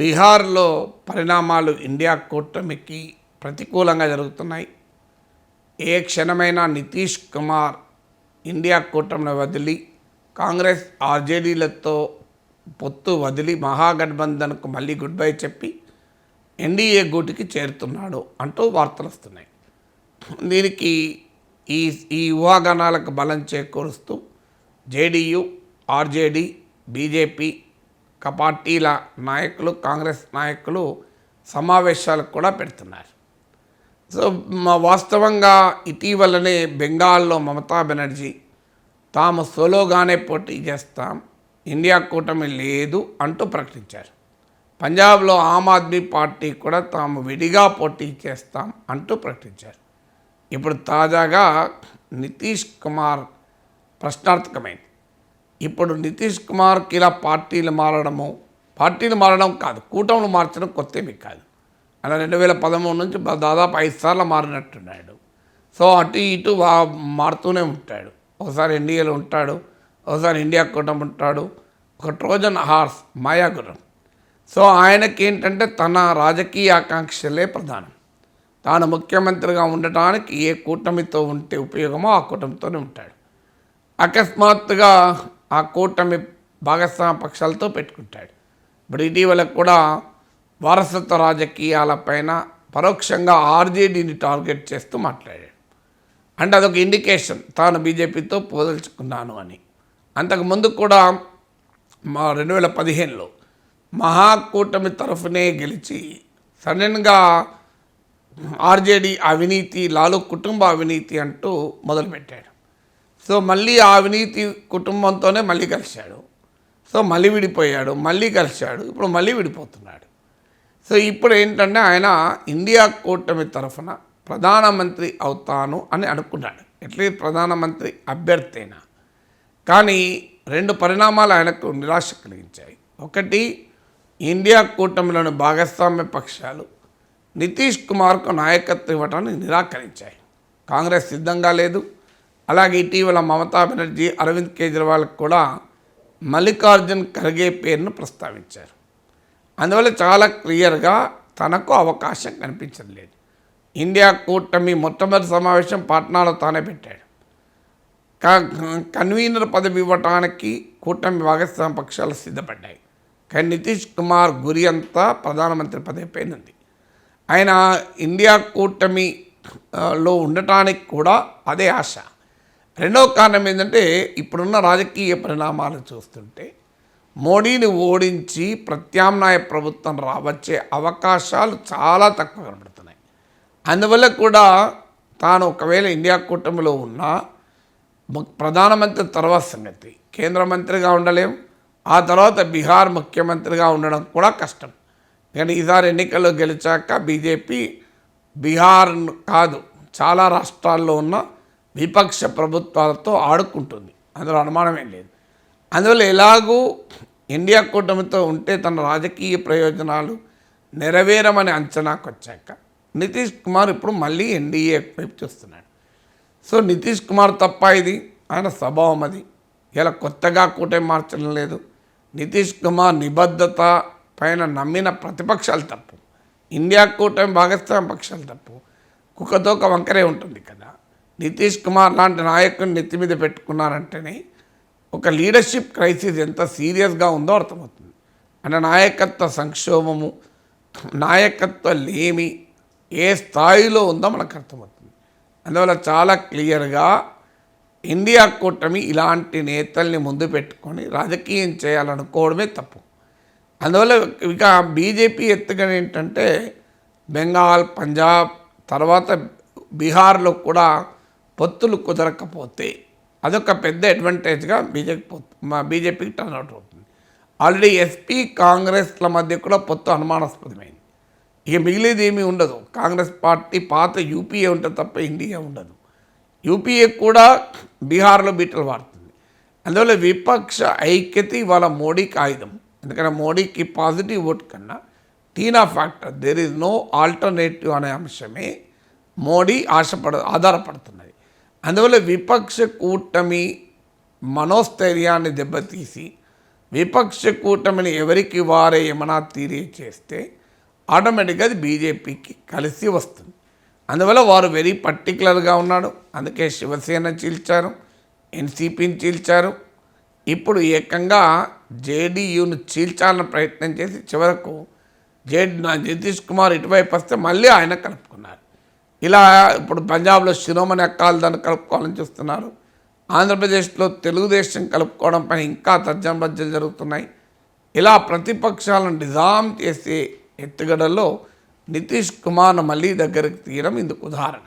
బీహార్లో పరిణామాలు ఇండియా కూటమికి ప్రతికూలంగా జరుగుతున్నాయి. ఏ క్షణమైనా నితీష్ కుమార్ ఇండియా కూటమిని వదిలి కాంగ్రెస్ ఆర్జేడీలతో పొత్తు వదిలి మహాగఠబంధన్కు మళ్ళీ గుడ్ బై చెప్పి ఎన్డీఏ గూటికి చేరుతున్నాడు అంటూ వార్తలు వస్తున్నాయి. దీనికి ఈ ఊహాగానాలకు బలం చేకూరుస్తూ జేడీయూ, ఆర్జేడీ, బీజేపీ పార్టీల నాయకులు, కాంగ్రెస్ నాయకులు సమావేశాలకు కూడా పెడుతున్నారు. సో వాస్తవంగా ఇటీవలనే బెంగాల్లో మమతా బెనర్జీ తాము సోలోగానే పోటీ చేస్తాం, ఇండియా కూటమి లేదు అంటూ ప్రకటించారు. పంజాబ్లో ఆమ్ ఆద్మీ పార్టీ కూడా తాము విడిగా పోటీ చేస్తాం అంటూ ప్రకటించారు. ఇప్పుడు తాజాగా నితీష్ కుమార్ ప్రశ్నార్థకమైంది. ఇప్పుడు నితీష్ కుమార్కి ఇలా పార్టీలు మారడం కాదు, కూటములు మార్చడం కొత్తేమీ కాదు. అలా 2013 నుంచి దాదాపు 5 సార్లు మారినట్టున్నాడు. సో అటు ఇటు మారుతూనే ఉంటాడు. ఒకసారి ఎన్డీఏలో ఉంటాడు, ఒకసారి ఇండియా కూటమి ఉంటాడు. ఒక ట్రోజన్ హార్స్, మాయాగుర్రం. సో ఆయనకి ఏంటంటే తన రాజకీయ ఆకాంక్షలే ప్రధానం. తాను ముఖ్యమంత్రిగా ఉండటానికి ఏ కూటమితో ఉంటే ఉపయోగమో ఆ కూటమితోనే ఉంటాడు. అకస్మాత్తుగా ఆ కూటమి భాగస్వామ్య పక్షాలతో పెట్టుకుంటాడు. ఇప్పుడు ఇటీవల కూడా వారసత్వ రాజకీయాలపైన పరోక్షంగా ఆర్జేడీని టార్గెట్ చేస్తూ మాట్లాడాడు. అంటే అదొక ఇండికేషన్ తాను బీజేపీతో పోదలుచుకున్నాను అని. అంతకుముందు కూడా 2015లో మహాకూటమి తరఫునే గెలిచి సడన్గా ఆర్జేడీ అవినీతి, లాలూ కుటుంబ అవినీతి అంటూ మొదలుపెట్టాడు. సో మళ్ళీ ఆ అవినీతి కుటుంబంతోనే మళ్ళీ కలిశాడు. సో మళ్ళీ విడిపోయాడు, మళ్ళీ కలిశాడు, ఇప్పుడు మళ్ళీ విడిపోతున్నాడు. సో ఇప్పుడు ఏంటంటే ఆయన ఇండియా కూటమి తరఫున ప్రధానమంత్రి అవుతాను అని అనుకున్నాడు. ఎట్లీస్ట్ ప్రధానమంత్రి అభ్యర్థైనా. కానీ 2 పరిణామాలు ఆయనకు నిరాశ కలిగించాయి. ఒకటి, ఇండియా కూటమిలోని భాగస్వామ్య పక్షాలు నితీష్ కుమార్కు నాయకత్వం ఇవ్వటానికి నిరాకరించాయి. కాంగ్రెస్ సిద్ధంగా లేదు. అలాగే ఇటీవల మమతా బెనర్జీ, అరవింద్ కేజ్రీవాల్కి కూడా మల్లికార్జున్ ఖర్గే పేరును ప్రస్తావించారు. అందువల్ల చాలా క్లియర్గా తనకు అవకాశం కనిపించలేదు. ఇండియా కూటమి మొట్టమొదటి సమావేశం పాట్నాలో తానే పెట్టాడు. కన్వీనర్ పదవి ఇవ్వటానికి కూటమి భాగస్వామ్య పక్షాలు సిద్ధపడ్డాయి. కానీ నితీష్ కుమార్ గురి అంతా ప్రధానమంత్రి పదవి పైన ఉంది. ఆయన ఇండియా కూటమిలో ఉండటానికి కూడా అదే ఆశ. రెండవ కారణం ఏంటంటే ఇప్పుడున్న రాజకీయ పరిణామాలు చూస్తుంటే మోడీని ఓడించి ప్రత్యామ్నాయ ప్రభుత్వం రావచ్చే అవకాశాలు చాలా తక్కువ కనబడుతున్నాయి. అందువల్ల కూడా తాను ఒకవేళ ఇండియా కూటమిలో ఉన్నా ప్రధానమంత్రి తర్వాత సంగతి, కేంద్ర మంత్రిగా ఉండలేం, ఆ తర్వాత బీహార్ ముఖ్యమంత్రిగా ఉండడం కూడా కష్టం. కానీ ఈసారి ఎన్నికల్లో గెలిచాక బీజేపీ బీహార్ కాదు చాలా రాష్ట్రాల్లో ఉన్న విపక్ష ప్రభుత్వాలతో ఆడుకుంటుంది, అందులో అనుమానమేం లేదు. అందువల్ల ఎలాగూ ఇండియా కూటమితో ఉంటే తన రాజకీయ ప్రయోజనాలు నెరవేరమని అంచనాకు వచ్చాక నితీష్ కుమార్ ఇప్పుడు మళ్ళీ ఎన్డీఏ వైపు చూస్తున్నాడు. సో నితీష్ కుమార్ తప్ప ఇది, ఆయన స్వభావం అది. ఇలా కొత్తగా కూటమి మార్చడం లేదు. నితీష్ కుమార్ నిబద్ధత పైన నమ్మిన ప్రతిపక్షాలు తప్పు, ఇండియా కూటమి భాగస్వామ్య పక్షాలు తప్పు. కుక్కతో ఒక వంకరే ఉంటుంది కదా. నితీష్ కుమార్ లాంటి నాయకుని నెత్తి మీద పెట్టుకున్నారంటేనే ఒక లీడర్షిప్ క్రైసిస్ ఎంత సీరియస్గా ఉందో అర్థమవుతుంది. అంటే నాయకత్వ సంక్షోభము, నాయకత్వ లేమి ఏ స్థాయిలో ఉందో మనకు అర్థమవుతుంది. అందువల్ల చాలా క్లియర్గా ఇండియా కూటమి ఇలాంటి నేతల్ని ముందు పెట్టుకొని రాజకీయం చేయాలనుకోవడమే తప్పు. అందువల్ల ఇక బీజేపీ ఎత్తుగడ ఏంటంటే బెంగాల్, పంజాబ్ తర్వాత బీహార్లో కూడా పొత్తులు కుదరకపోతే అదొక పెద్ద అడ్వాంటేజ్గా బీజేపీకి టర్న్అవుట్ అవుతుంది. ఆల్రెడీ ఎస్పీ కాంగ్రెస్ల మధ్య కూడా పొత్తు అనుమానాస్పదమైంది. ఇక మిగిలేది ఏమీ ఉండదు. కాంగ్రెస్ పార్టీ పాత యూపీఏ ఉంటుంది తప్ప ఇండియా ఉండదు. యూపీఏ కూడా బీహార్లో బీటలు వాడుతుంది. అందువల్ల విపక్ష ఐక్యత ఇవాళ మోడీకి ఆయుధం. ఎందుకంటే మోడీకి పాజిటివ్ ఓట్ కన్నా TINA factor, there is no alternative అనే అంశమే మోడీ ఆధారపడుతున్నది. అందువల్ల విపక్ష కూటమి మనోస్థైర్యాన్ని దెబ్బతీసి విపక్ష కూటమిని ఎవరికి వారే యమనా తీరే చేస్తే ఆటోమేటిక్గా అది బీజేపీకి కలిసి వస్తుంది. అందువల్ల వారు వెరీ పర్టికులర్గా ఉన్నాడు. అందుకే శివసేన చీల్చారు, ఎన్సీపీని చీల్చారు, ఇప్పుడు ఏకంగా జేడీయూను చీల్చాలని ప్రయత్నం చేసి చివరకు నితీష్ కుమార్ ఇటువైపు వస్తే మళ్ళీ ఆయన కలుపుకున్నారు. ఇలా ఇప్పుడు పంజాబ్లో శిరోమణి అకాలీదళ్ కలుపుకోవాలని చూస్తున్నారు. ఆంధ్రప్రదేశ్లో తెలుగుదేశం కలుపుకోవడంపై ఇంకా తర్జనభర్జనలు జరుగుతున్నాయి. ఇలా ప్రతిపక్షాలను డిజామ్ చేసే ఎత్తుగడలో నితీష్ కుమార్ను మళ్ళీ దగ్గరికి తీయడం ఇందుకు ఉదాహరణ.